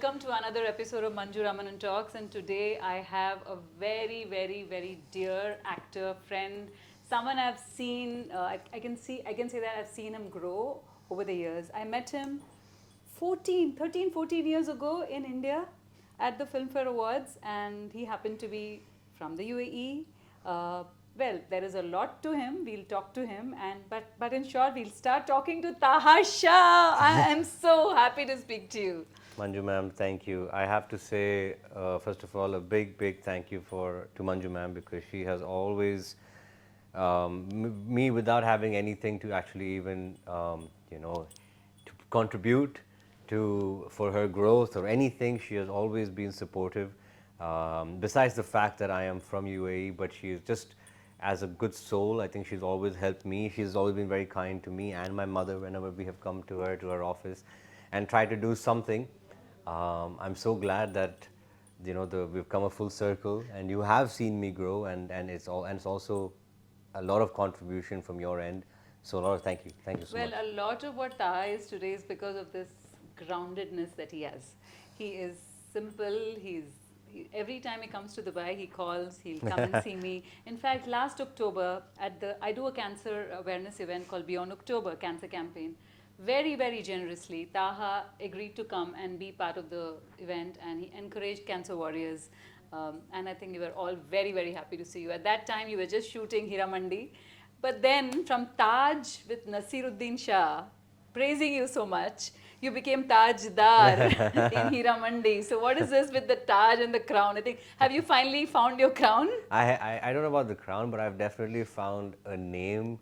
welcome to another episode of Manju Ramanan Talks. And today I have a very, very, very dear actor, friend, someone I've seen. I can say that I've seen him grow over the years. I met him 14 years ago in India at the Filmfare Awards, and he happened to be from the UAE. Well, there is a lot to him. We'll talk to him, but in short, we'll start talking to Taaha Shah. I am so happy to speak to you. Manju ma'am, thank you. I have to say, first of all, a big thank you to Manju ma'am, because she has always, me without having anything to actually even, to contribute for her growth or anything, she has always been supportive. Besides the fact that I am from UAE, but she is just, as a good soul, I think she's always helped me. She's always been very kind to me and my mother whenever we have come to her office and tried to do something. I'm so glad that we've come a full circle, and you have seen me grow, and it's also a lot of contribution from your end. So a lot of thank you so much. Well, a lot of what Taha is today is because of this groundedness that he has. He is simple. Every time he comes to Dubai, he calls. He'll come and see me. In fact, last October I do a cancer awareness event called Beyond October Cancer Campaign. Very, very generously, Taha agreed to come and be part of the event, and he encouraged cancer warriors. And I think we were all very, very happy to see you. At that time, you were just shooting Heera Mandi. But then, from Taj with Naseeruddin Shah, praising you so much, you became Tajdaar in Heera Mandi. So what is this with the Taj and the crown? I think, have you finally found your crown? I don't know about the crown, but I've definitely found a name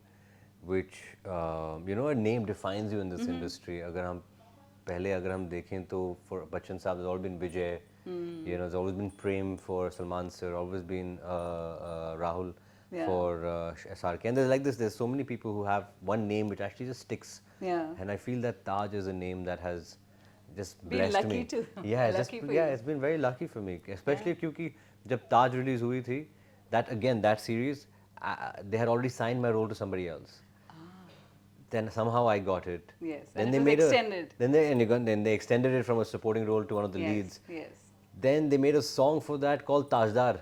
which, a name defines you in this industry. अगर हम देखें तो for Bachchan Saab, there's always been Vijay, there's always been Prem for Salman sir, always been Rahul for SRK. And there's so many people who have one name which actually just sticks. Yeah. And I feel that Taj is a name that has just Been blessed lucky me. to. Yeah, Lucky for you. it's been very lucky for me, especially क्योंकि जब Taj release हुई थी, that series, they had already signed my role to somebody else. Then somehow I got it. Yes, Then and they it was made extended. Then they extended it from a supporting role to one of the Yes, leads. yes. Then they made a song for that called Tajdaar.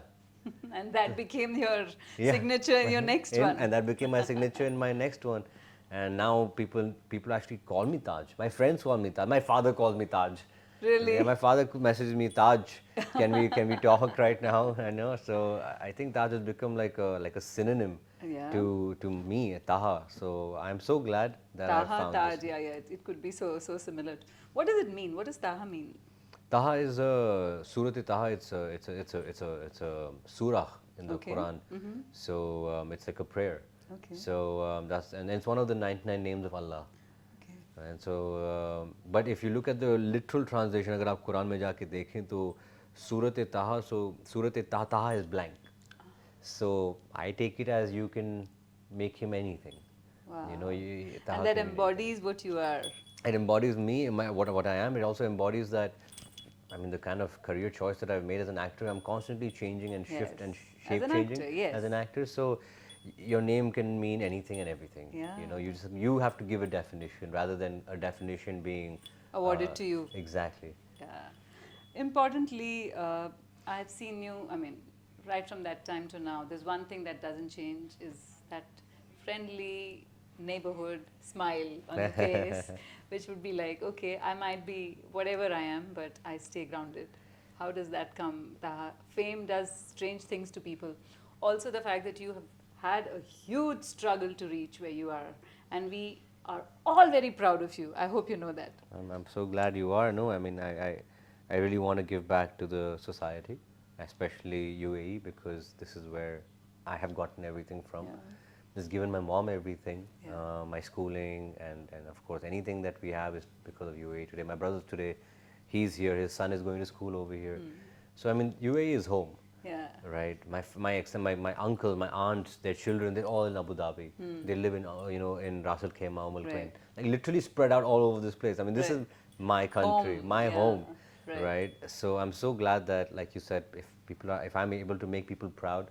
And that became your Yeah. signature in your next one. And that became my signature in my next one. And now people actually call me Taj. My friends call me Taj. My father calls me Taj. Really? Yeah, my father messages me, Taj, can we talk right now? I know. So I think Taj has become like a synonym to me, Taha. So I'm so glad that I Taha, found Taj, this. yeah, it could be so similar. What does it mean? What does Taha mean? Taha is a Surat-e-Taha. It's a surah in the Quran. So it's like a prayer. Okay. So and it's one of the 99 names of Allah. Okay. And so, but if you look at the literal translation, अगर आप कुरान में जाके देखें तो Surat-e-Taha, so Surat-e-Taha, Taha is blank. So I take it as you can make him anything. Wow. Taha And that can be anything. embodies what you are. It embodies me, what I am. It also embodies that, the kind of career choice that I've made as an actor. I'm constantly changing and shift and As shape an changing actor, yes. as an actor. So your name can mean anything and everything. Yeah. You have to give a definition rather than a definition being Awarded to you. Exactly. Yeah. Importantly, I've seen you, right from that time to now, there's one thing that doesn't change is that friendly neighborhood smile on your face, which would be like, okay, I might be whatever I am, but I stay grounded. How does that come? Fame does strange things to people. Also, the fact that you have had a huge struggle to reach where you are, and we are all very proud of you. I hope you know that. I'm so glad you are. No, I really want to give back to the society, especially UAE, because this is where I have gotten everything from. Yeah. Just given my mom everything, Yeah. my schooling, and of course anything that we have is because of UAE today. My brother today, he's here. His son is going to school over here. So UAE is home. Yeah. Right. My uncle, my aunts, their children, they're all in Abu Dhabi. They live in in Ras Al Khaimah, Al Quain, like literally spread out all over this place. This is my country, Home, my yeah. home, Right. So I'm so glad that, like you said, if I'm able to make people proud,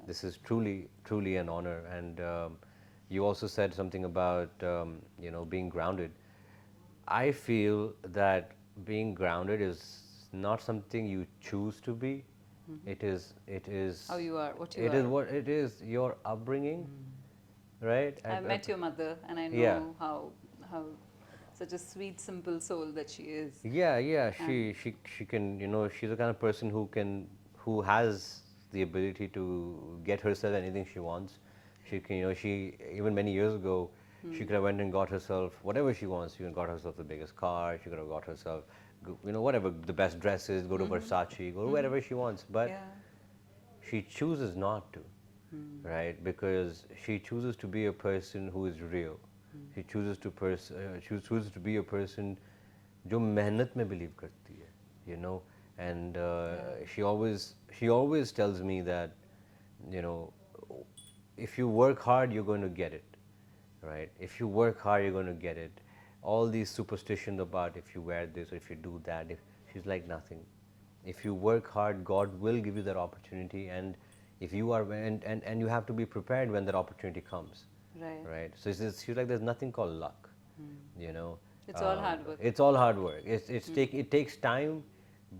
this is truly an honor. And you also said something about being grounded. I feel that being grounded is not something you choose to be. It is How you are, what you it are. is what it is, your upbringing, right? I've met your mother, and I know Yeah. how such a sweet, simple soul that she is. Yeah, she can, she's the kind of person who has the ability to get herself anything she wants. She can, she even many years ago, she could have went and got herself whatever she wants. She got herself the biggest car. She could have got herself, whatever the best dresses. Go to Versace. Go to wherever she wants. But Yeah. she chooses not to, right? Because she chooses to be a person who is real. She chooses to be a person जो मेहनत में believe करती है, and she always tells me that, you know, if you work hard, you're going to get it, right? If you work hard, you're going to get it. All these superstitions about if you wear this or if you do that, she's like nothing. If you work hard, God will give you that opportunity, and if you are and you have to be prepared when that opportunity comes, Right. right? So she's like, there's nothing called luck, you know. It's all hard work. It's all hard work. It takes time,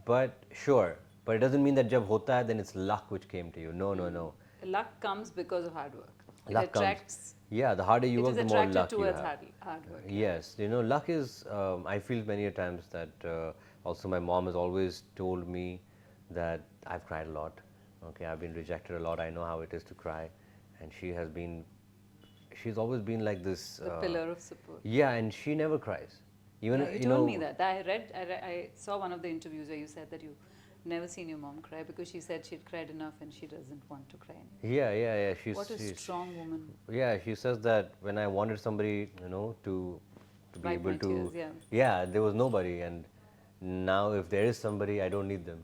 but sure. But it doesn't mean that jab hota hai, then it's luck which came to you. No. Luck comes because of hard work. It Luck comes. attracts. Yeah, the harder you It work, is the more attracted luck you towards have. hard work. Yes, luck is. I feel many a times that also my mom has always told me that I've cried a lot. Okay, I've been rejected a lot. I know how it is to cry, and she's always been like this. The pillar of support. Yeah, and she never cries. Even Yeah, you told me that. I saw one of the interviews where you said that you never seen your mom cry because she said she'd cried enough and she doesn't want to cry anymore. Yeah. What a strong woman. Yeah, she says that when I wanted somebody, to be Wipe able my to. tears, Yeah, there was nobody, and now if there is somebody, I don't need them,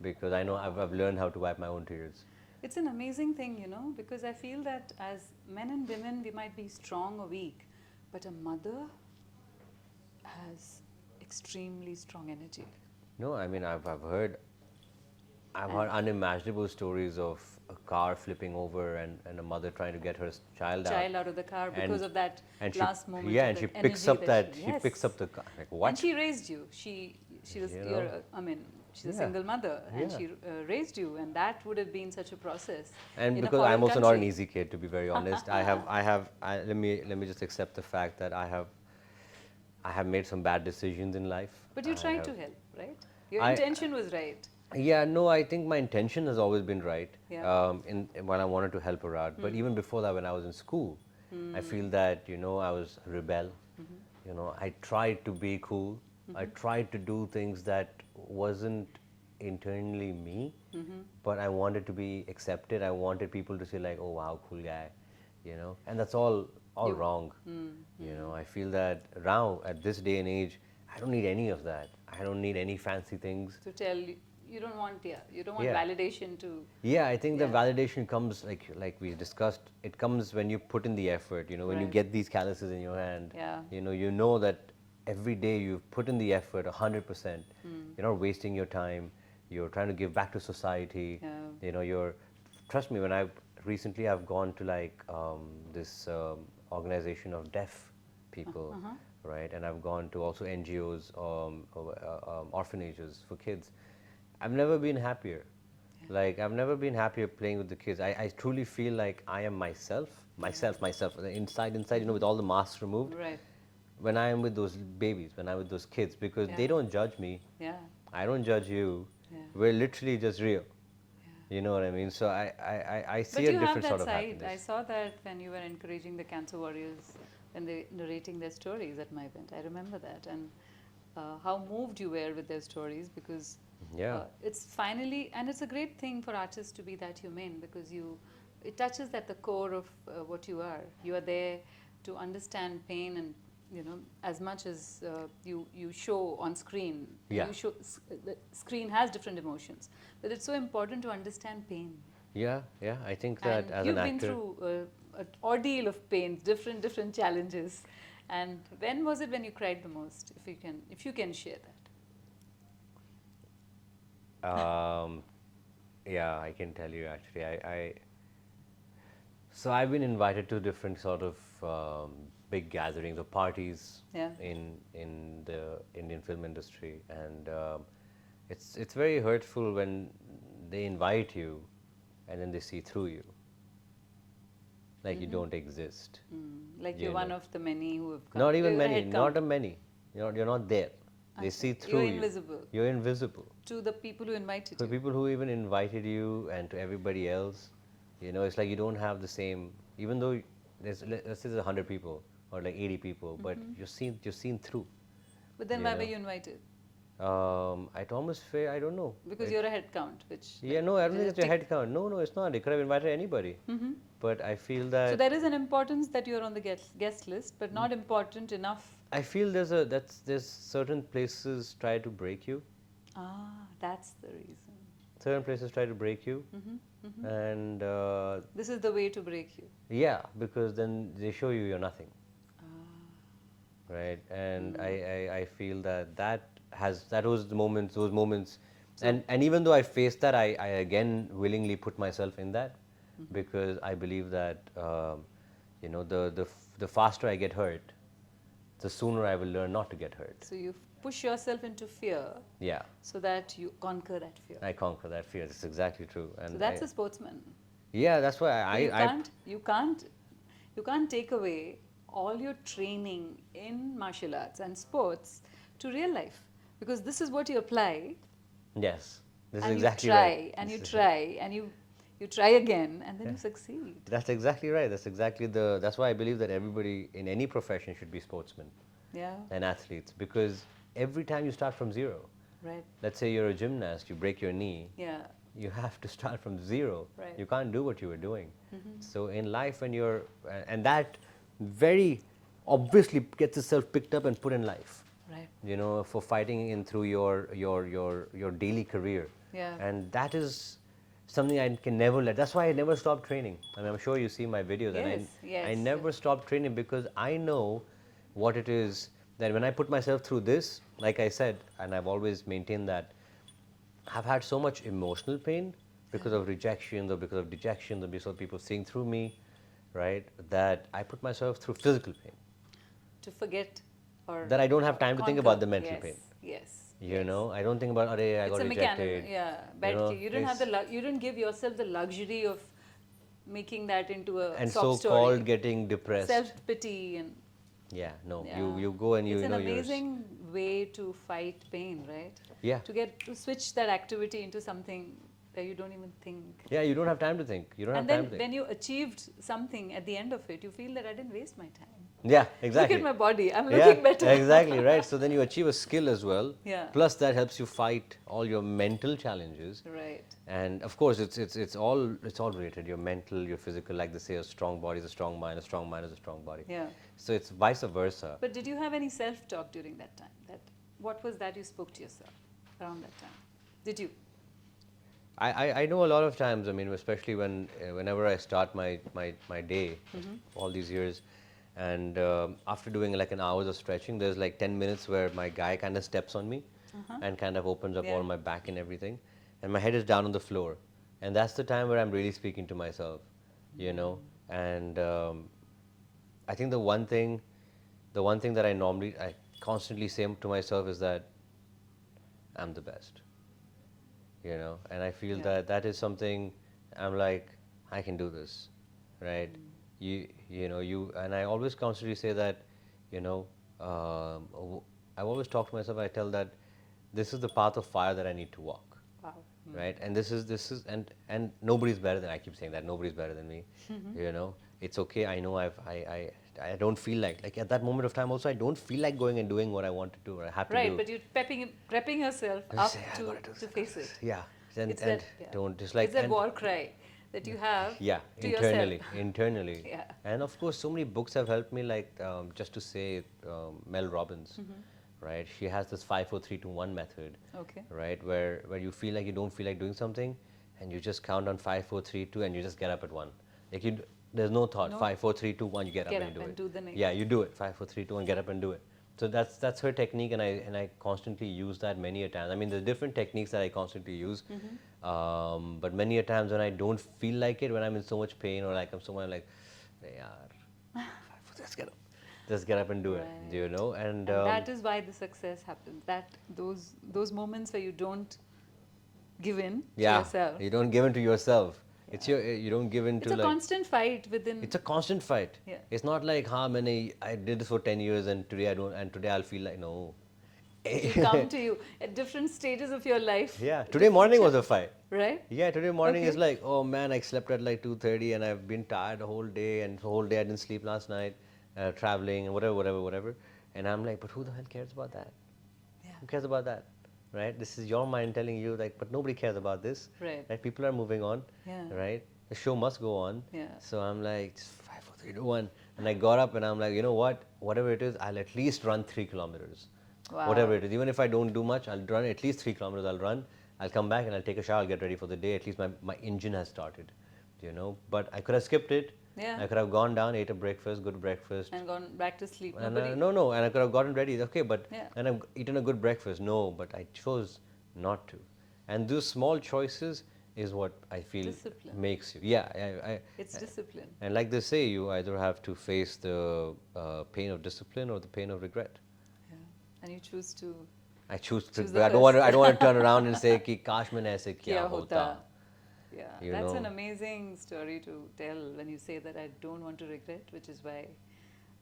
because I know I've learned how to wipe my own tears. It's an amazing thing, because I feel that as men and women, we might be strong or weak, but a mother has extremely strong energy. No, I mean I've heard unimaginable stories of a car flipping over and a mother trying to get her child out of the car because of that last moment. Yeah, of and she that picks energy up that she picks up the car. Like, what? And she raised you. She was she's a single mother, and she raised you, and that would have been such a process. And in because a I'm foreign also not an country. easy kid, to be very honest. Let me just accept the fact that I have made some bad decisions in life. But you tried to help, right? Your I- intention was right. Yeah, no, I think my intention has always been right. Yeah. When I wanted to help her out, but even before that, when I was in school, I feel that I was a rebel. I tried to be cool. I tried to do things that wasn't internally me, but I wanted to be accepted. I wanted people to say like, "Oh wow, cool guy," and that's all wrong. I feel that now at this day and age, I don't need any of that. I don't need any fancy things. To tell you don't want Yeah. validation to. Yeah, I think the Yeah. validation comes like we discussed. It comes when you put in the effort. When you Right. get these calluses in your hand. Yeah. You know that every day you've put in the effort 100%. You're not wasting your time. You're trying to give back to society. Yeah. Trust me. When recently I've gone to like this organization of deaf people, right? And I've gone to also NGOs, orphanages for kids. I've never been happier. Like I've never been happier playing with the kids. I truly feel like I am myself. Inside, with all the masks removed. Right. When I am with those babies, when I'm with those kids, because they don't judge me. Yeah. I don't judge you. Yeah. We're literally just real. You know what I mean? So I see But a you have different that sort of side. happiness. I saw that when you were encouraging the cancer warriors when they narrating their stories at my event. I remember that, and how moved you were with their stories, because it's finally, and it's a great thing for artists to be that humane, because it touches at the core of what you are. You are there to understand pain, and as much as you show on screen. Yeah. The screen has different emotions, but it's so important to understand pain. Yeah. I think that And as you've an actor, been through an ordeal of pain, different challenges. And when was it when you cried the most? If you can share that. yeah, I can tell you actually. So I've been invited to different sort of big gatherings or parties Yeah. in the Indian film industry, and it's very hurtful when they invite you and then they see through you, like you don't exist. Like You you're one know. of the many who have come. Not even You're a many, head not count. a many. You're not there. They Okay. see You're through you. invisible. You're invisible. To the people who invited For you. people who even invited you and to everybody else, it's like you don't have the same. Even though let's say there's 100 people or like 80 people, but you're seen through. But then You why were know. you invited? I'd almost say I don't know. Because you're a head count, which. Yeah, no, I don't think it's your head count. No, it's not. They could have invited anybody. But I feel that So there is an importance that you're on the guest list, but not important enough. I feel there's certain places try to break you. Ah, that's the reason. Certain places try to break you, and This is the way to break you. yeah, because then they show you you're nothing, right? And I feel that was those moments, and even though I faced that, I again willingly put myself in that, because I believe that the faster I get hurt, the sooner I will learn not to get hurt. So you push yourself into fear Yeah, so that you conquer that fear. I conquer that fear. That's exactly true. And So that's a sportsman. yeah, that's why You can't take away all your training in martial arts and sports to real life, because this is what you apply yes, this is and exactly you try right. and you This is- try and you try again and then you succeed. That's exactly right. That's why I believe that everybody in any profession should be sportsmen Yeah, and athletes, because every time you start from zero, right. let's say you're a gymnast, you break your knee, Yeah, you have to start from zero. Right. You can't do what you were doing. So in life, when you're, and that very obviously gets itself picked up and put in life, right. for fighting in through your daily career. Yeah. And that is something I can never let. That's why I never stopped training. I mean, I'm sure you see my videos, and Yes, yes, I never stopped training, because I know what it is that when I put myself through this, like I said, and I've always maintained that I've had so much emotional pain because of rejection or because of dejection or because of people seeing through me, right? That I put myself through physical pain. To forget or That I don't have time to think about the mental yes, pain. Yes. I don't think about, I It's got a rejected. mechanism. Yeah, badly. You don't have you don't give yourself the luxury of making that into a and sob so-called story. getting depressed. Self pity and Yeah, no, yeah. you go and It's an you're amazing way to fight pain, right? Yeah. To switch that activity into something that you don't even think. Yeah, you don't have time to think. You don't And have then time to think. when you achieved something at the end of it, you feel that I didn't waste my time. Yeah, exactly. Look at my body. I'm Yeah, looking better. exactly, right. So then you achieve a skill as well. Yeah. Plus that helps you fight all your mental challenges. Right. And of course, it's all related. Your mental, your physical. Like they say, a strong body is a strong mind. A strong mind is a strong body. Yeah. So it's vice versa. But did you have any self-talk during that time? What was that you spoke to yourself around that time? Did you? I know a lot of times. I mean, especially whenever I start my day, all these years, and after doing like an hour of stretching, there's like 10 minutes where my guy kind of steps on me and kind of opens up Yeah. all my back and everything, and my head is down on the floor, and that's the time where I'm really speaking to myself, and I think the one thing that I constantly say to myself is that I'm the best. And I feel Yeah. that is something I'm like, I can do this, right? You and I always constantly say that, I've always talked to myself. I tell that this is the path of fire that I need to walk, Wow. right? And this is and nobody's better than, I keep saying that nobody's better than me. It's okay. I know I don't feel like at that moment of time also I don't feel like going and doing what I want to do or I have to do. Right, but you're prepping yourself I up say, I to gotta do this, face it. Yeah, and It's that, yeah. don't just like It's that and- war cry that you have Yeah, to internally, yourself. internally. Yeah. And of course, so many books have helped me. Like just to say, Mel Robbins, right? She has this 5, 4, 3, 2, 1 method, Okay. right? Where you feel like you don't feel like doing something, and you just count on 5, 4, 3, 2, and you just get up at 1. Like there's no thought. No. 5, 4, 3, 2, 1. You get up Get and up you do and it. do the next. Yeah, you do it. 5, 4, 3, 2, 1. Get up and do it. So that's her technique, and I constantly use that many a times. I mean, there's different techniques that I constantly use, but many a times when I don't feel like it, when I'm in so much pain or like I'm somewhere like, yaar, let's get up. just get up and do it, Right. you know. And that is why the success happens. That those moments where you don't give in to yeah, yourself. you don't give in to yourself. It's Yeah. you don't give in It's to a like. constant fight within. It's a constant fight. Yeah. It's not like, I did this for 10 years and today I don't, and today I'll feel like, no. It'll come to you at different stages of your life. Yeah, today different morning was a fight. Right? Yeah, today morning is Okay. like, oh man, I slept at like 2:30 and I've been tired the whole day, and the whole day I didn't sleep last night, traveling and whatever. And I'm like, but who the hell cares about that? Yeah. Who cares about that? Right? This is your mind telling you like, but nobody cares about this. Right. People are moving on. Yeah. Right? The show must go on. Yeah. So I'm like, just 5, 4, 3, 2, 1. And I got up and I'm like, you know what? Whatever it is, I'll at least run 3 kilometers. Wow. Whatever it is. Even if I don't do much, I'll run at least 3 kilometers. I'll run. I'll come back and I'll take a shower. I'll get ready for the day. At least my engine has started. You know? But I could have skipped it. Yeah. I could have gone down, ate a breakfast, good breakfast. And gone back to sleep. And Nobody. no, and I could have gotten ready. Okay, but Yeah. and I've eaten a good breakfast. No, but I chose not to. And those small choices is what I feel Discipline. makes you. Yeah, It's discipline. and like they say, you either have to face the pain of discipline or the pain of regret. Yeah. And you choose to. I choose to. Choose the I don't want to. first. I don't want to turn around and say, "Ki kash maine aise Kya kiya hota." Yeah, You that's know. an amazing story to tell when you say that I don't want to regret, which is why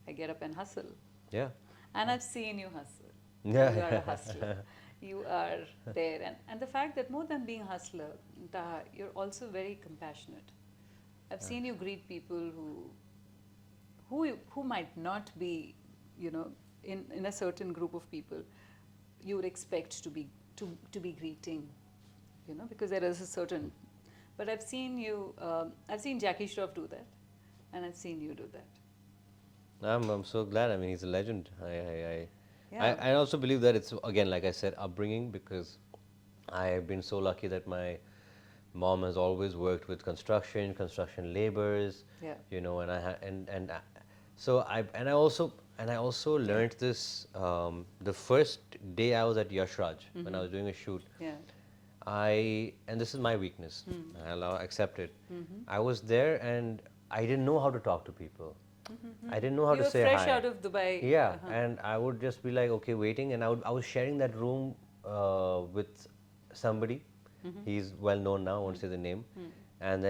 I get up and hustle. Yeah. And I've seen you hustle. Yeah. You are a hustler. You are there. And the fact that more than being a hustler, Taha, you're also very compassionate. I've seen you greet people who might not be, you know, in a certain group of people you would expect to be greeting, you know, because there is a certain. But I've seen you. I've seen Jackie Shroff do that, and I've seen you do that. I'm so glad. I mean, he's a legend. Yeah. I also believe that it's, again, like I said, upbringing, because I've been so lucky that my mom has always worked with construction laborers. Yeah. You know, and I also learned this the first day I was at Yashraj when I was doing a shoot. Yeah. And this is my weakness. I'll accept it. I was there and I didn't know how to talk to people. I didn't know how You to were say fresh hi. out of Dubai. Yeah, and I would just be like, okay, waiting, and I was sharing that room with somebody. He's well known now. I won't say the name. And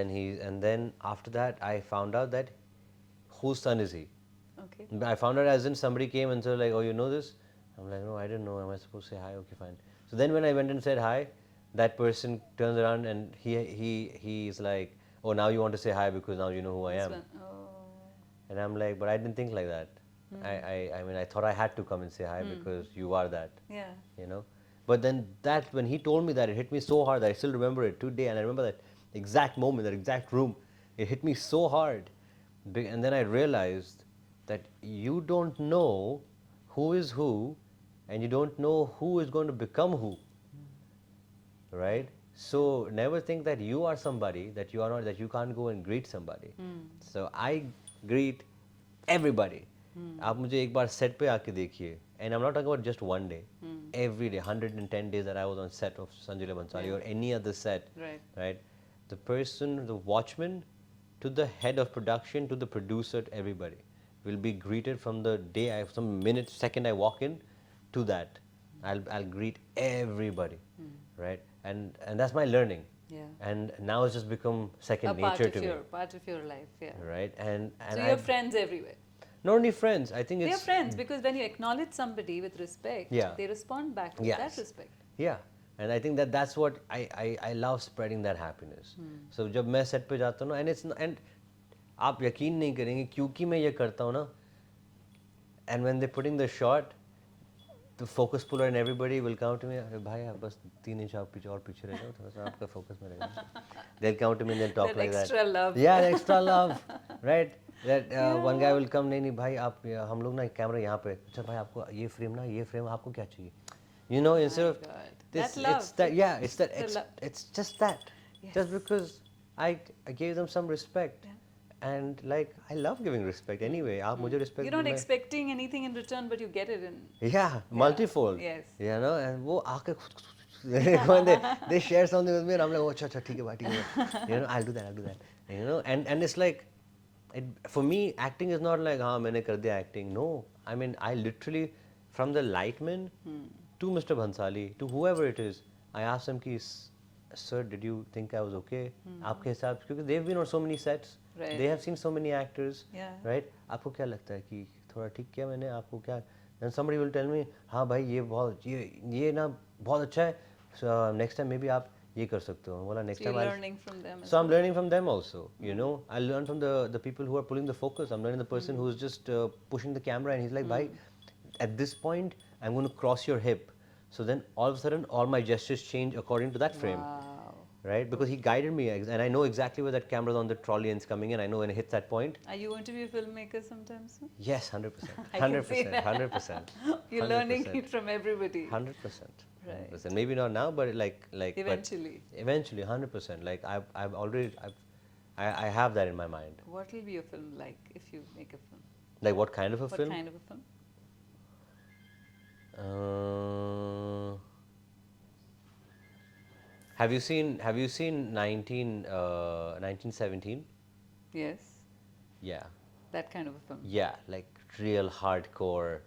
then after that, I found out that whose son is he? Okay. I found out as in somebody came and said like, oh, you know this? I'm like, no, I didn't know. Am I supposed to say hi? Okay, fine. So then when I went and said hi, that person turns around and he's like, oh, now you want to say hi because now you know who I am. Oh. And I'm like, but I didn't think like that. I mean, I thought I had to come and say hi because you are that. Yeah. You know. But then when he told me that, it hit me so hard that I still remember it today, and I remember that exact moment, that exact room. It hit me so hard, and then I realized that you don't know who is who, and you don't know who is going to become who. Right? So never think that you are somebody that you are not, that you can't go and greet somebody. So I greet everybody. आप मुझे एक बार set पे आके देखिए, and I'm not talking about just one day. Every day, 110 days that I was on set of Sanjay Bansali or any other set, right? The person, the watchman, to the head of production, to the producer, to everybody, will be greeted from the day second I walk in, to that. I'll greet everybody, right? And that's my learning. Yeah. And now it's just become second nature to me. Part of your life, yeah. Right? And So you have friends everywhere. not only friends, I think They are it's friends because when you acknowledge somebody with respect, Yeah. they respond back with Yes. that respect. yeah. And I think that's what I love, spreading that happiness. So जब मैं set पे जाता हूँ ना, and आप यकीन नहीं करेंगे क्योंकि मैं ये करता हूँ ना, and when they're putting the shot, the focus puller and everybody will come to me, अरे भाई आप बस 3 इंच आप पीछे रह जाओ, थोड़ा सा आपका focus में रहेगा. They'll come to me and they'll talk That like that. extra love. Yeah, the extra love, right? That one guy will come, नहीं भाई आप हम लोग ना कैमरा यहाँ पे, अच्छा भाई आपको ये फ्रेम आपको क्या चाहिए? You know, instead of God. this, That love. it's that, yeah, it's that, The it's just that. Yes. Just because I gave them some respect, and like I love giving respect anyway. आप मुझे respect You're not मैं- expecting anything in return, but you get it in. Yeah, multifold. Yes. You know, and वो आके when they share something with me, and I'm like, oh, अच्छा ठीक है भाई, ठीक है. You know, I'll do that. You know, and it's like, for me, acting is not like, हाँ मैंने कर दिया acting. No, I mean, I literally, from the lightman to Mr. Bhansali, to whoever it is, I asked him कि, sir, did you think I was okay? आपके हिसाब क्योंकि they've been on so many sets, Right. they have seen so many actors, Yeah. right? आपको क्या लगता है कि थोड़ा ठीक किया मैंने? आपको क्या? Then somebody will tell me, हाँ भाई ये ना बहुत अच्छा है. So next time maybe आप ये कर सकते हो. बोला next So you're time I'll. learning from them. as So I'm well. learning from them also, you know. I learn from the people who are pulling the focus. I'm learning the person who's just pushing the camera, and he's like, "Bhai, at this point, I'm going to cross your hip." So then all of a sudden, all my gestures change according to that frame, Wow. right? Because he guided me, and I know exactly where that camera's on the trolley and it's coming in. I know when it hits that point. Are you going to be a filmmaker sometime soon? Yes, 100%, I can see 100%, that. 100%. You're learning it from everybody. 100%. Right. 100%. Maybe not now, but like Eventually. But eventually, 100%. Like I've already, I have that in my mind. What will be your film like if you make a film? Like what kind of a What film? kind of a film? Have you seen 1917? Yes. Yeah. That kind of a film. Yeah, like real hardcore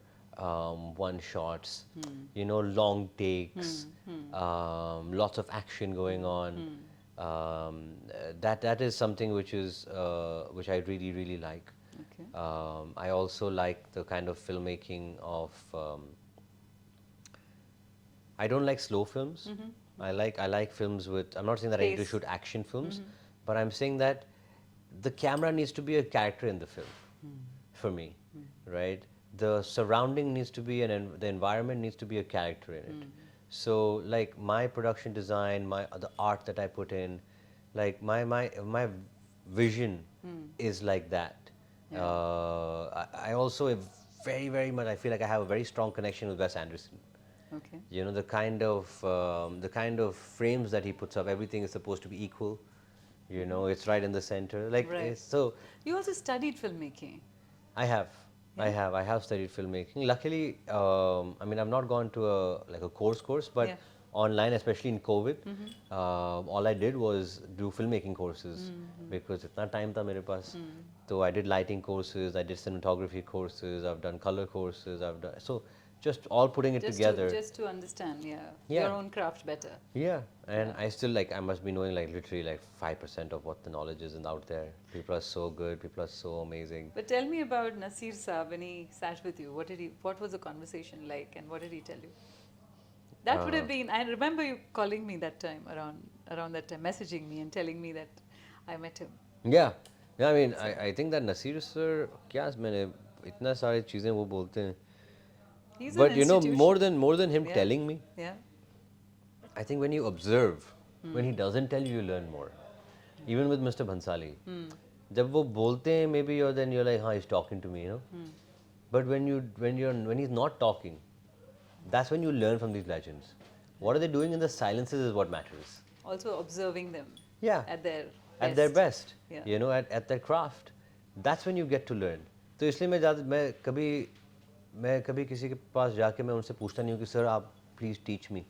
one shots, you know, long takes, lots of action going on. That is something which I really like. Okay. I also like the kind of filmmaking of. I don't like slow films. I like films with. I'm not saying that I need to Pace. shoot action films, but I'm saying that the camera needs to be a character in the film, for me, right? The surrounding needs to be the environment needs to be a character in it. So like my production design, the art that I put in, like my vision is like that. Yeah. I also have very much. I feel like I have a very strong connection with Wes Anderson. Okay. You know, the kind of frames that he puts up, everything is supposed to be equal. You know, it's right in the center. Like Right. so, You also studied filmmaking. I have studied filmmaking. Luckily, I mean, I've not gone to a course, but Yeah. online, especially in COVID, all I did was do filmmaking courses because itna time tha mere paas. So I did lighting courses, I did cinematography courses, I've done color courses, I've done so just all putting it together. Just to understand, Yeah. your own craft better. Yeah, and I still I must be knowing literally 5% of what the knowledge is out there. People are so good, people are so amazing. But tell me about Nasir Saab when he sat with you. What was the conversation like, and what did he tell you? That would have been. I remember you calling me that time around that time, messaging me and telling me that I met him. Yeah, I mean, I think that Nasir sir, क्या मैंने इतना सारी चीजें वो बोलते हैं. He's But an you know, institution. more than him Yeah. telling me, Yeah. I think when you observe, when he doesn't tell you, you learn more. Even with Mr. Bhansali, जब वो बोलते हैं, maybe then you're like, हाँ, he's talking to me, you know. But when he's not talking, that's when you learn from these legends. What are they doing in the silences is what matters. Also observing them. Yeah. At their best. At their best. Yeah. You know, at their craft. That's when you get to learn. तो इसलिए मैं कभी किसी के पास जाके मैं उनसे पूछता नहीं हूँ कि सर आप प्लीज़ टीच मी.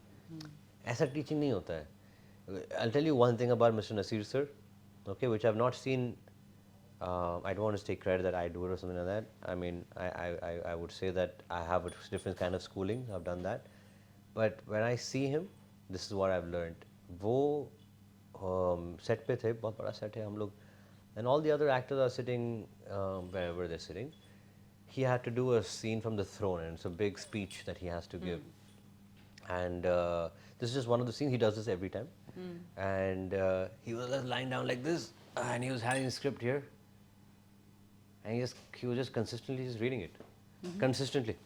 ऐसा टीचिंग नहीं होता है. I'll tell you one thing about Mr. Nasir sir, okay, which I've not seen. I don't want to take credit that I do it or something like that. I mean, I would say that I have a different kind of schooling. I've done that. But when I see him, this is what I've learned. वो set पे थे, बहुत बड़ा set है हम लोग, and all the other actors are sitting wherever they're sitting. He had to do a scene from the throne, and it's a big speech that he has to give. And this is just one of the scenes. He does this every time. And he was just lying down like this, and he was having a script here, and he was just consistently just reading it, consistently,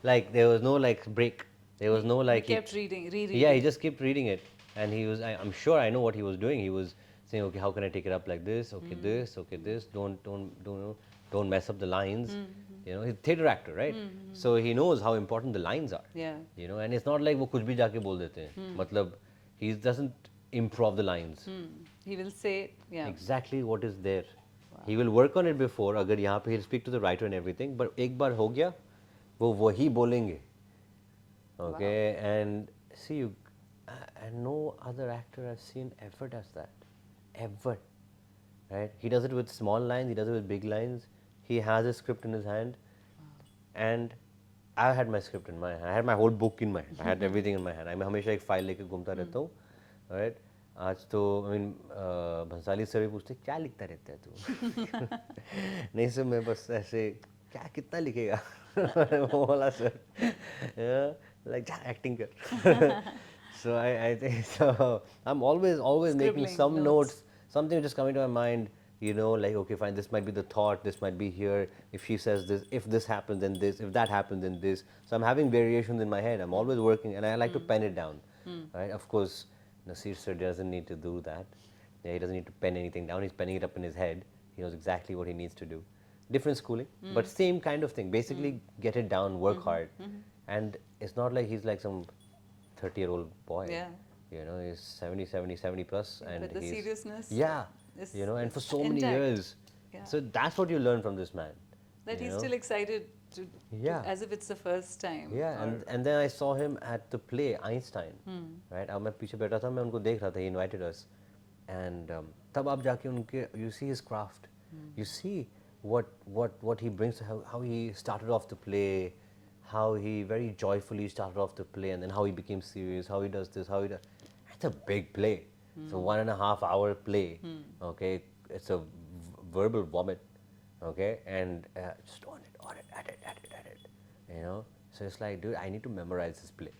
like there was no break. There was no He kept rereading. Yeah, he just kept reading it, and he was. I'm sure I know what he was doing. He was saying, okay, how can I take it up like this? Okay, this. Okay, this. Don't mess up the lines. You know, he's a theatre actor, right? So he knows how important the lines are. Yeah. You know, and it's not like वो कुछ भी जाके बोल देते हैं. मतलब he doesn't improv the lines. He will say, yeah. Exactly what is there. He will work on it before. अगर यहाँ पे he'll speak to the writer and everything. But एक बार हो गया, वो वही बोलेंगे. Okay, and see you, and no other actor I've seen ever does that, ever. right? He does it with small lines, he does it with big lines. He has a script in his hand, and I had my script in my hand. I had my whole book in my hand. I had everything in my hand. मैं हमेशा एक file लेके घूमता रहता हूँ, right? आज तो Bhansali sir भी पूछते क्या लिखता रहता है तू? नहीं सर मैं बस ऐसे क्या कितना लिखेगा? वो वाला सर, like जा acting कर. So I think so. I'm always making Scribbling some notes. notes, something just coming to my mind. You know, like okay, fine. This might be the thought. This might be here. If she says this, if this happens, then this. If that happens, then this. So I'm having variations in my head. I'm always working, and I like to pen it down. Right? Of course, Nasir sir doesn't need to do that. Yeah, he doesn't need to pen anything down. He's penning it up in his head. He knows exactly what he needs to do. Different schooling, but same kind of thing. Basically, get it down, work hard, and it's not like he's like some 30-year-old boy. Yeah. You know, he's 70 plus, and But the he's seriousness. yeah, is- you know, and for is so many intact. years. Yeah. So that's what you learn from this man. That you he's know? still excited to, Yeah. as if it's the first time. Yeah, or- and then I saw him at the play Einstein, right? अब मैं पीछे बैठा था, मैं उनको देख रहा था. He invited us, and तब आप जाके उनके you see his craft, you see what he brings, how he started off the play, how he very joyfully started off the play, and then how he became serious, how he does this, how he does. It's a big play. It's a 1.5 hour play. Okay, it's a verbal vomit. Okay, and just on it, at it. You know, so it's like, dude, I need to memorize this play.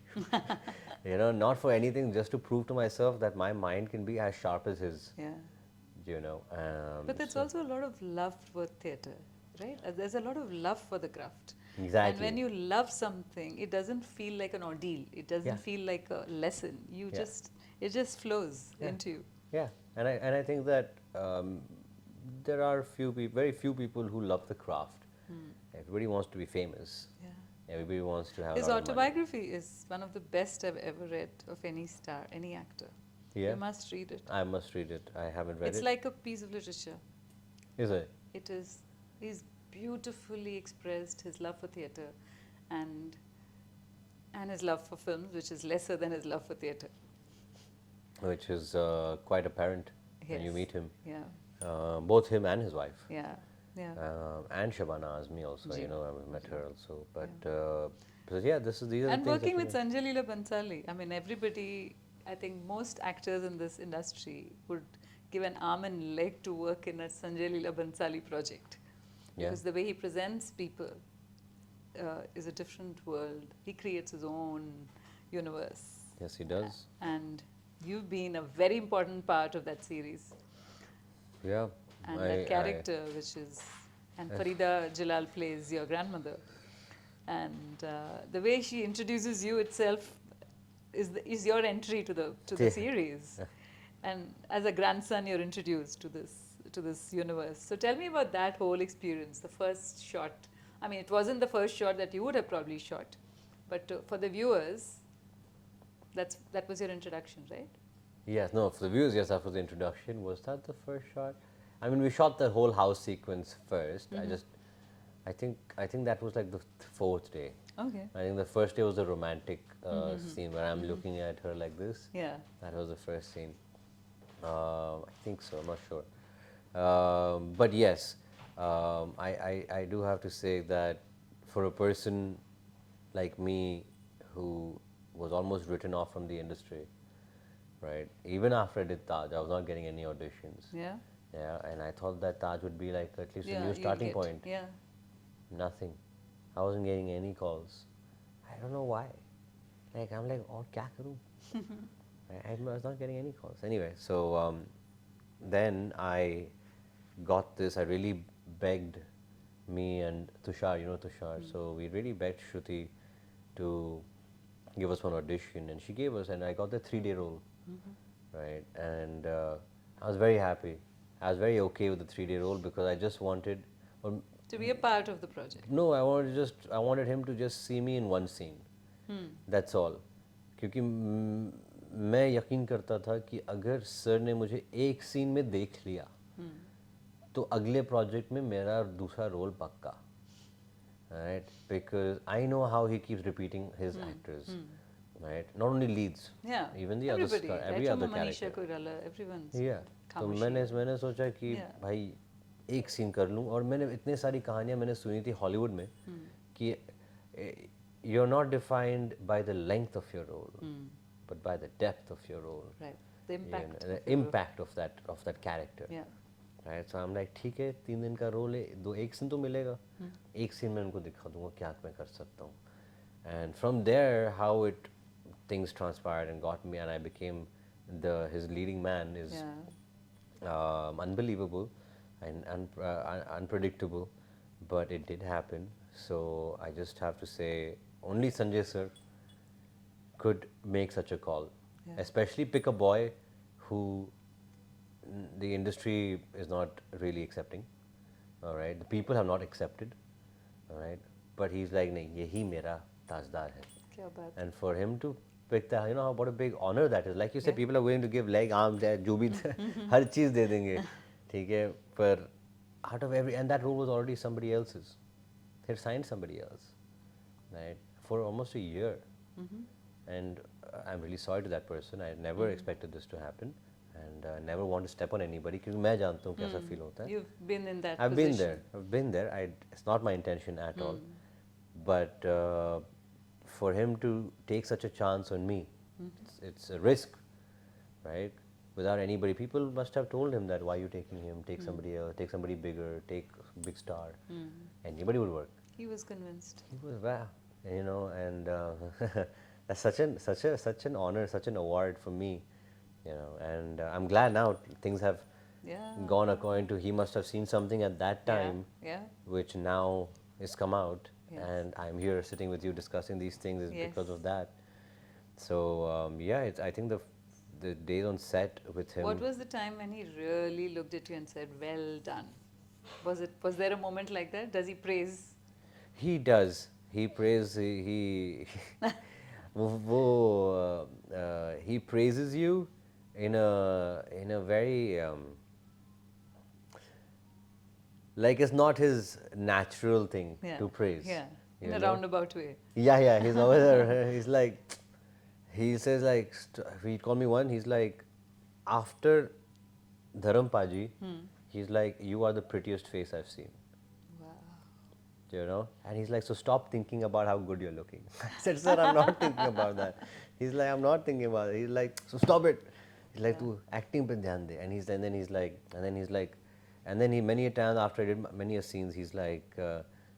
You know, not for anything, just to prove to myself that my mind can be as sharp as his. Yeah. You know. But there's also a lot of love for theatre, right? There's a lot of love for the craft. Exactly. And when you love something, it doesn't feel like an ordeal. It doesn't Yeah. feel like a lesson. You Yeah. it just flows Yeah. into you. Yeah, and I think that there are very few people who love the craft. Everybody wants to be famous. Yeah. Everybody wants to have. His a lot of money. autobiography is one of the best I've ever read of any star, any actor. Yeah. You must read it. I must read it. I haven't read It's it. like a piece of literature. Is it? It is. He's beautifully expressed his love for theatre, and his love for films, which is lesser than his love for theatre. Which is quite apparent when you Yes. meet him. Yeah. Both him and his wife. Yeah. Yeah. And Shabana Azmi also. Ji. You know, I've met her also. But yeah, these are the And things working that with Sanjay Leela Bansali, I mean, everybody, I think most actors in this industry would give an arm and leg to work in a Sanjay Leela Bansali project. Yeah. Because the way he presents people is a different world. He creates his own universe. Yes, he does. And you've been a very important part of that series. Yeah. And that character, which is, and Farida Jalal plays your grandmother. And the way she introduces you itself is your entry to the series. And as a grandson, you're introduced to this universe. So tell me about that whole experience, the first shot. I mean, it wasn't the first shot that you would have probably shot, but for the viewers, that was your introduction, right? Yes, no, for the viewers, yes, that was the introduction. Was that the first shot? I mean, we shot the whole house sequence first. I think that was like the fourth day. Okay. I think the first day was the romantic scene where I'm looking at her like this. Yeah. That was the first scene. I think so, I'm not sure. But yes, I do have to say that for a person like me who was almost written off from the industry, right? Even after I did Taj, I was not getting any auditions. Yeah. Yeah, and I thought that Taj would be like at least a Yeah, new you'll starting get- point. Yeah. Nothing. I wasn't getting any calls. I don't know why. Like I'm like, oh, kya karu? I was not getting any calls. Anyway, so then I got this. I really begged me and Tushar, you know Tushar. So we really begged Shruti to give us one audition, and she gave us, and I got the 3-day role, right? And I was very happy. I was very okay with the 3-day role because I just wanted. To be a part of the project. No, I wanted him to just see me in one scene. That's all. क्योंकि मैं यकीन करता था कि अगर sir ने मुझे एक सीन में देख लिया तो अगले प्रोजेक्ट में मेरा दूसरा रोल पक्का, right? Because I know how he keeps repeating his actors. right? Not only leads, Yeah. even the Everybody. other, every Right other from Manisha character. Koirala, everyone's. Yeah. तो मैंने सोचा कि भाई एक सीन कर लूँ और मैंने इतने सारी कहानियाँ मैंने सुनी थी हॉलीवुड में कि you're not defined by the length of your role, but by the depth of your role. Right. The impact. The impact of that character. Yeah. Right. So I'm like, ठीक है, 3 दिन का रोल है, एक scene तो मिलेगा, एक scene में उनको दिखा दूंगा क्या मैं कर सकता हूँ. And from there, how things transpired and got me, and I became his leading man is unbelievable and unpredictable, but it did happen. So I just have to say, only Sanjay sir could make such a call, especially pick a boy who the industry is not really accepting. All right, the people have not accepted. All right, but he's like, nahi, yehi mera Tajdaar hai. And for him to pick that, you know what a big honor that is. Like you said, people are willing to give leg, arm, जो भी हर चीज दे देंगे, ठीक है, पर out of every, and that role was already somebody else's. He had signed somebody else, right, for almost a year. And I'm really sorry to that person. I never expected this to happen, and never want to step on anybody क्योंकि मैं जानता हूँ कैसा feel होता है. You've been in that I've position. been there. I've been there. It's not my intention at all, but for him to take such a chance on me, it's a risk, right? Without anybody, people must have told him that why are you taking him? Take somebody else. Take somebody bigger. Take a big star. Anybody would work. He was convinced. He was wow, you know, and that's such an honor, such an award for me, you know. And I'm glad now things have gone according to. He must have seen something at that time, which now is come out. And I'm here sitting with you discussing these things is because of that. So I think the days on set with him. What was the time when he really looked at you and said, "Well done"? Was there a moment like that? Does he praise? He does. He praise. He praises you in a very like it's not his natural thing to praise. Yeah, in a roundabout way. Yeah. He's always there. He's like, he says like, he called me one. He's like, after Dharampaji, he's like, you are the prettiest face I've seen. Wow. You know, and he's like, so stop thinking about how good you're looking. I said, sir, I'm not thinking about that. He's like, I'm not thinking about it. He's like, so stop it. He's like, tu acting pe dhyan de. And then he's like. And then he many a times after I did many a scenes, he's like,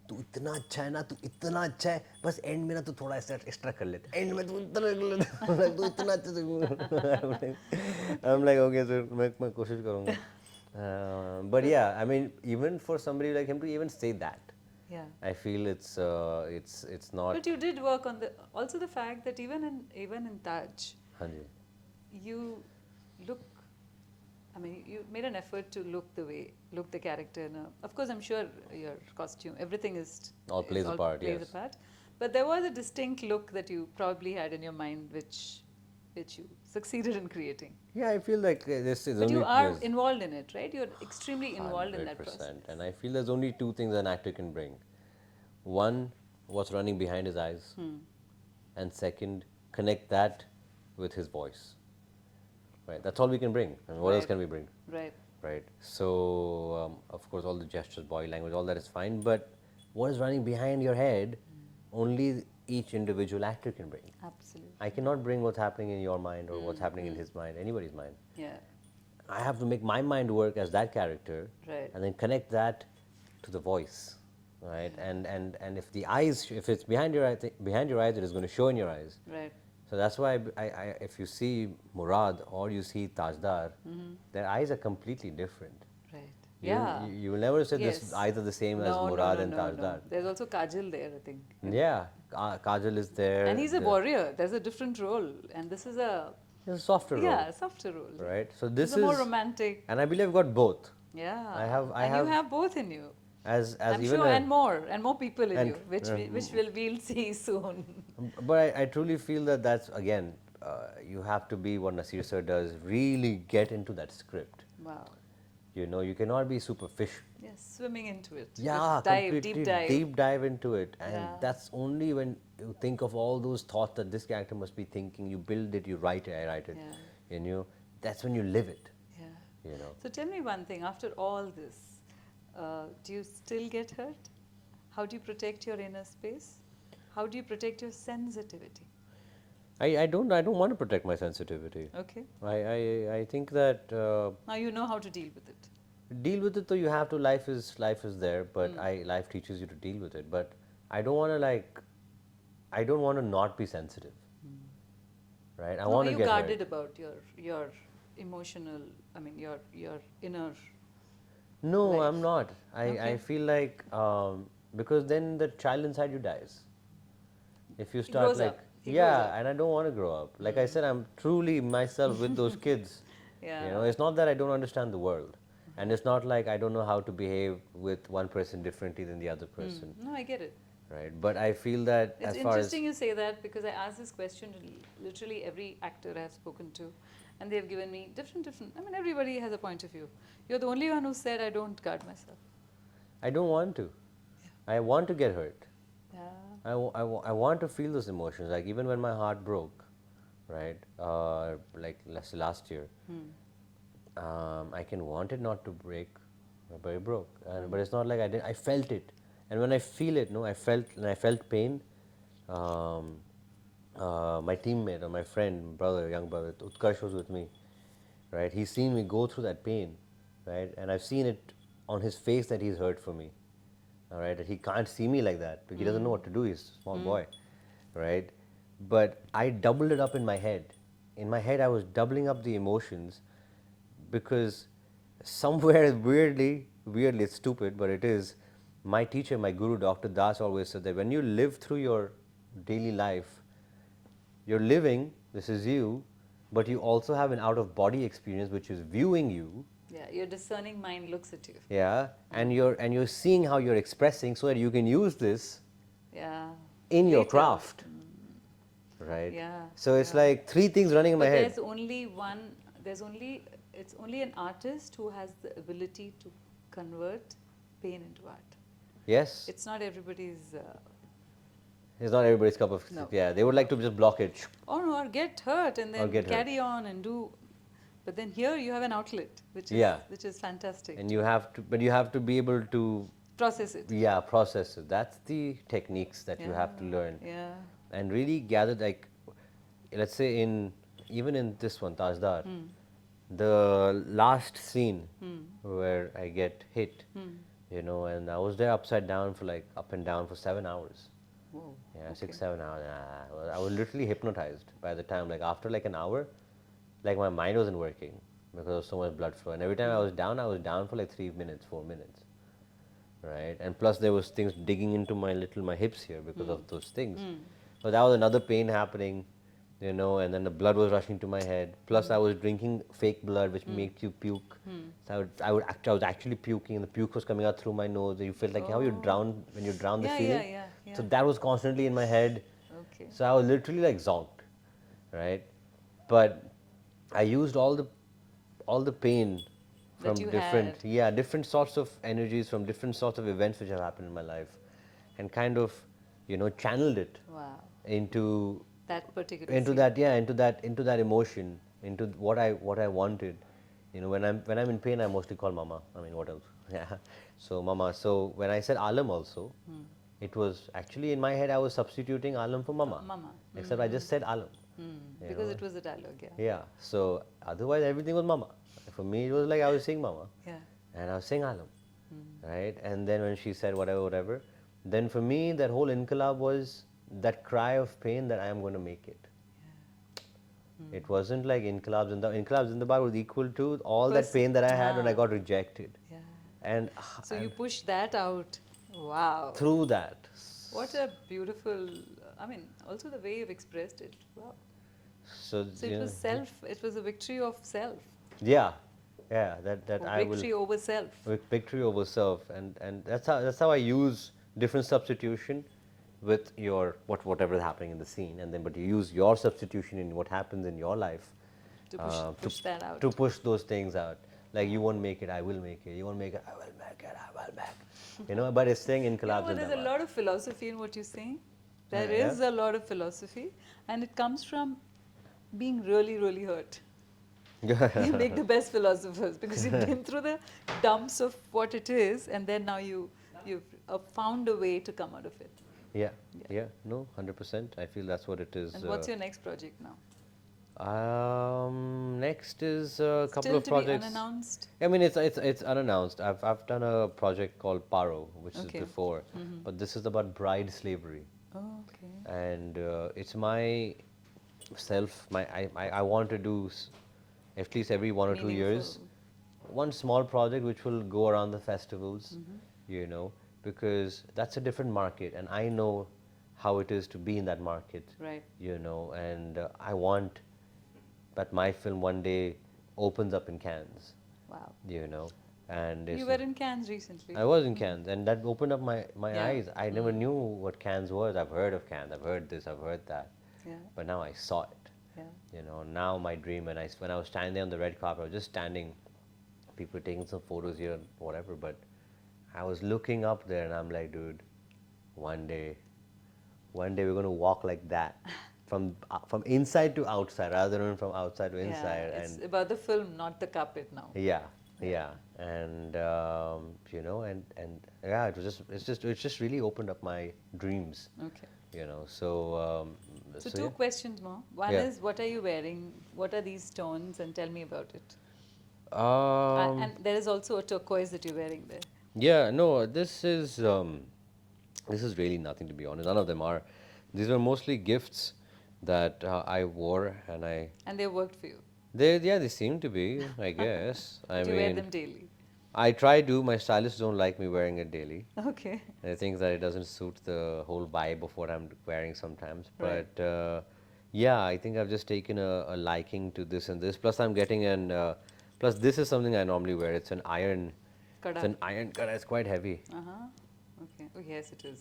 तू इतना अच्छा है ना, तू इतना अच्छा है, बस एंड में ना तू थोड़ा एक्स्ट्रा कर लेते, एंड में तू इतना कर लेते, तू इतना अच्छा. I'm like, okay sir, मैं कोशिश करूँगा. But yeah, I mean, even for somebody like him to even say that, I feel it's not. But you did work on also the fact that even in Taj, you look. I mean, you made an effort to look the character. Of course, I'm sure your costume, everything all plays a part. Yes. But there was a distinct look that you probably had in your mind, which you succeeded in creating. Yeah, I feel like this is. But you are involved in it, right? You're extremely involved in that process. And I feel there's only two things an actor can bring. One, what's running behind his eyes, and second, connect that with his voice. Right, that's all we can bring. And what else can we bring? Right. So, of course, all the gestures, body language, all that is fine. But what is running behind your head, only each individual actor can bring. Absolutely. I cannot bring what's happening in your mind or what's happening in his mind, anybody's mind. Yeah. I have to make my mind work as that character, and then connect that to the voice, right? And if the eyes, if it's behind your eyes, it is going to show in your eyes. Right. So that's why if you see Murad or you see Tajdaar, their eyes are completely different. Right. You will never say this eyes are the same as Murad and Tajdaar. No. There's also Kajal there, I think. Yeah, Kajal is there. And he's a warrior. There's a different role, and this is a softer role. Yeah, softer role. Right. So this is more romantic. And I believe I've got both. Yeah. You have both in you. I'm even sure, and more people in you, which we'll see soon. But I truly feel that's again, you have to be what Naseer sir does, really get into that script. Wow. You know, you cannot be superficial. Yes. swimming into it. Yeah, Just dive, completely deep dive into it. And Yeah. that's only when you think of all those thoughts that this character must be thinking, you build it, you write it, I write it. Yeah. And that's when you live it. Yeah. You know. So tell me one thing, after all this, do you still get hurt? How do you protect your inner space? How do you protect your sensitivity? I don't want to protect my sensitivity. Okay. I think that Now you know how to deal with it. deal with it though you have to. Life is there, but life teaches you to deal with it. But I don't want to I don't want to not be sensitive. Right? I No, want are to you get guarded hurt. about your emotional, I mean your inner No, life? I'm not. I Okay. feel like because then the child inside you dies. If you start grows like up. He grows yeah, up. and I don't want to grow up. Like I said, I'm truly myself with those kids. Yeah. It's not that I don't understand the world, and it's not like I don't know how to behave with one person differently than the other person, No, I get it. right? But I feel that It's as far as interesting you say that because I asked this question to literally every actor I've spoken to, and they've given me different. I mean, everybody has a point of view. You're the only one who said I don't guard myself. I don't want to, I want to get hurt. Yeah. I want to feel those emotions. Like even when my heart broke, right? Like last year, I can want it not to break, but it broke. But it's not like I did. I felt it, and when I feel it, no, I felt pain. My teammate or my friend, young brother, Utkarsh was with me, right? He's seen me go through that pain, right? And I've seen it on his face that he's hurt for me, all right? That he can't see me like that because he doesn't know what to do. He's a small boy, right? But I doubled it up in my head. In my head, I was doubling up the emotions because somewhere weirdly, it's stupid, but it is. My teacher, my guru, Dr. Das, always said that when you live through your daily life, you're living, this is you, but you also have an out-of-body experience which is viewing you. Yeah, your discerning mind looks at you. Yeah, and you're seeing how you're expressing so that you can use this Yeah. in your Later. craft. Right? Yeah, So it's yeah. like three things running in my But head. there's only one. It's only an artist who has the ability to convert pain into art. Yes. It's not everybody's. It's not everybody's cup of No. yeah. They would like to just block it. Or get hurt and then get hurt. carry on and do. But then here you have an outlet, which is fantastic. And you have to be able to Process it. process it. That's the techniques that you have to learn. Yeah. And really gather, like, let's say even in this one, Tajdaar, the last scene where I get hit, and I was there upside down up and down for 7 hours. Whoa. Yeah, Okay. 6, 7 hours. I was literally hypnotized by the time, after an hour, my mind wasn't working because there was so much blood flow. And every time I was down for 3 minutes, 4 minutes. Right? And plus there was things digging into my hips here because of those things. So that was another pain happening, and then the blood was rushing to my head. Plus I was drinking fake blood which makes you puke. So I was actually puking, and the puke was coming out through my nose. You felt like how you drown when you drown the Yeah, feeling. yeah. So that was constantly in my head. Okay. So I was literally zonked, right? But I used all the pain from That you different sorts of energies from different sorts of events which have happened in my life, and kind of channeled it Wow. into That particular. into scene. that into that emotion, into what I wanted. When I'm in pain, I mostly call mama. I mean, what else? Yeah. So mama. So when I said alam also, it was actually in my head I was substituting alam for mama. Mama. Except I just said alam. Because it was a dialogue, yeah. Yeah. So otherwise everything was mama. For me it was like I was saying mama. Yeah. And I was saying alam. Right? And then when she said whatever, then for me that whole inqilab was that cry of pain that I am going to make it. It wasn't like inqilab zindabad was equal to all that pain that I had when I got rejected. Yeah. And So you push that out. Wow. through that. What a beautiful, I mean, also the way you've expressed it. Wow. So, So it was it was a victory of self. yeah, that Or I will victory over self. victory over self, and that's how I use different substitution with your whatever is happening in the scene, and then but you use your substitution in what happens in your life To push that out. to push those things out. Like you won't make it, I will make it. You won't make it, I will make it. I will you know, but it's staying in You know collab what, there's a Zindabad. lot of philosophy in what you're saying. There Yeah. is a lot of philosophy, and it comes from being really, really hurt. You make the best philosophers because you've been through the dumps of what it is, and then now you've found a way to come out of it. Yeah, Yeah. yeah, no, 100%. I feel that's what it is. And what's your next project now? Next is a couple Still of to projects. be unannounced? I mean, it's unannounced. I've done a project called Paro, which Okay. is before, but this is about bride slavery, Oh, okay. and it's my self. I want to do at least every 1 or 2 years, Meaningful. one small project which will go around the festivals, you know, because that's a different market, and I know how it is to be in that market, Right. you know, and I want that my film one day opens up in Cannes, Wow. you know, and You were in Cannes recently. I was in Cannes, and that opened up my Yeah. eyes. I never knew what Cannes was. I've heard of Cannes, I've heard this, I've heard that, Yeah. but now I saw it. Yeah. You know, now my dream, and when I was standing there on the red carpet, I was just standing, people were taking some photos here, whatever, but I was looking up there, and I'm like, dude, one day we're going to walk like that, from inside to outside, rather than from outside to inside. Yeah. It's And about the film, not the carpet now. yeah, and you know, and yeah, it's just really opened up my dreams, Okay. you know. So So so two yeah. questions more. One Yeah. is, what are you wearing? What are these tones? And tell me about it. Um, And there is also a turquoise that you're wearing there. Yeah, no, this is really nothing, to be honest. None of them are. These were mostly gifts that I wore, and And they worked for you. they seem to be, I guess. I But you wear mean, them daily. I try to. My stylists don't like me wearing it daily. Okay. They think that it doesn't suit the whole vibe of what I'm wearing sometimes. Right. But yeah, I think I've just taken a liking to this and this. Plus, I'm getting plus this is something I normally wear. It's an iron. It's Kada. an iron cut. It's quite heavy. Uh-huh. Okay. Oh, yes, it is.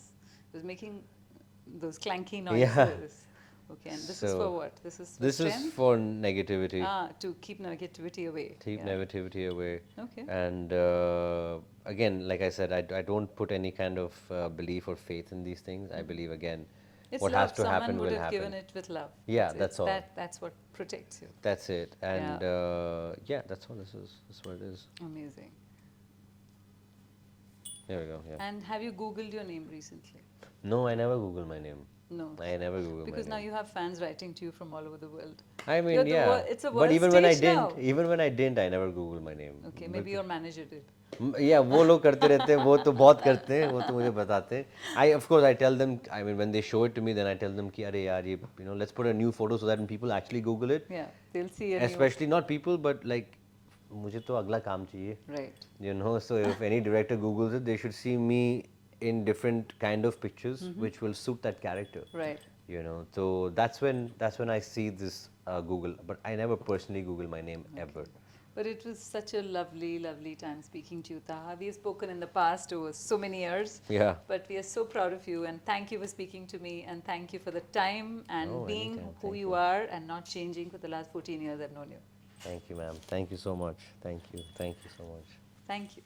It was making those clanky Yeah. noises. Okay. And this is So, for what? This is for This is strength? for negativity. To keep negativity away. Keep Yeah. negativity away. Okay. And again, like I said, I don't put any kind of belief or faith in these things. I believe, again, It's what love. has to Someone happen would will have happen. given it with love. Yeah, It's that's all. That's what protects you. That's it. And yeah, that's all this is. That's what it is. Amazing. There we go. Yeah. And have you Googled your name recently? No, I never Google my name. No. I never Google Because my now name. you have fans writing to you from all over the world. I mean, You're the yeah. it's a but world even when I stage didn't, now. even when I didn't, I never Googled my name. Okay, maybe your manager did. Yeah, वो लोग करते रहते हैं, वो तो बहुत करते हैं, वो तो मुझे बताते हैं. Of course, I tell them. I mean, when they show it to me, then I tell them कि अरे यार ये, you know, let's put a new photo so that when people actually Google it, Yeah, they'll see a especially not people, but like, मुझे तो अगला काम चाहिए. new. Right. You know, so if any director Googles it, they should see me in different kind of pictures which will suit that character. Right. You know, so that's when I see this Google, but I never personally Google my name ever. But it was such a lovely, lovely time speaking to you, Taha. We have spoken in the past over so many years. Yeah. But we are so proud of you, and thank you for speaking to me, and thank you for the time and Oh, being anytime. who Thank you are and not changing for the last 14 years I've known you. Thank you, ma'am. Thank you so much. Thank you. Thank you so much. Thank you.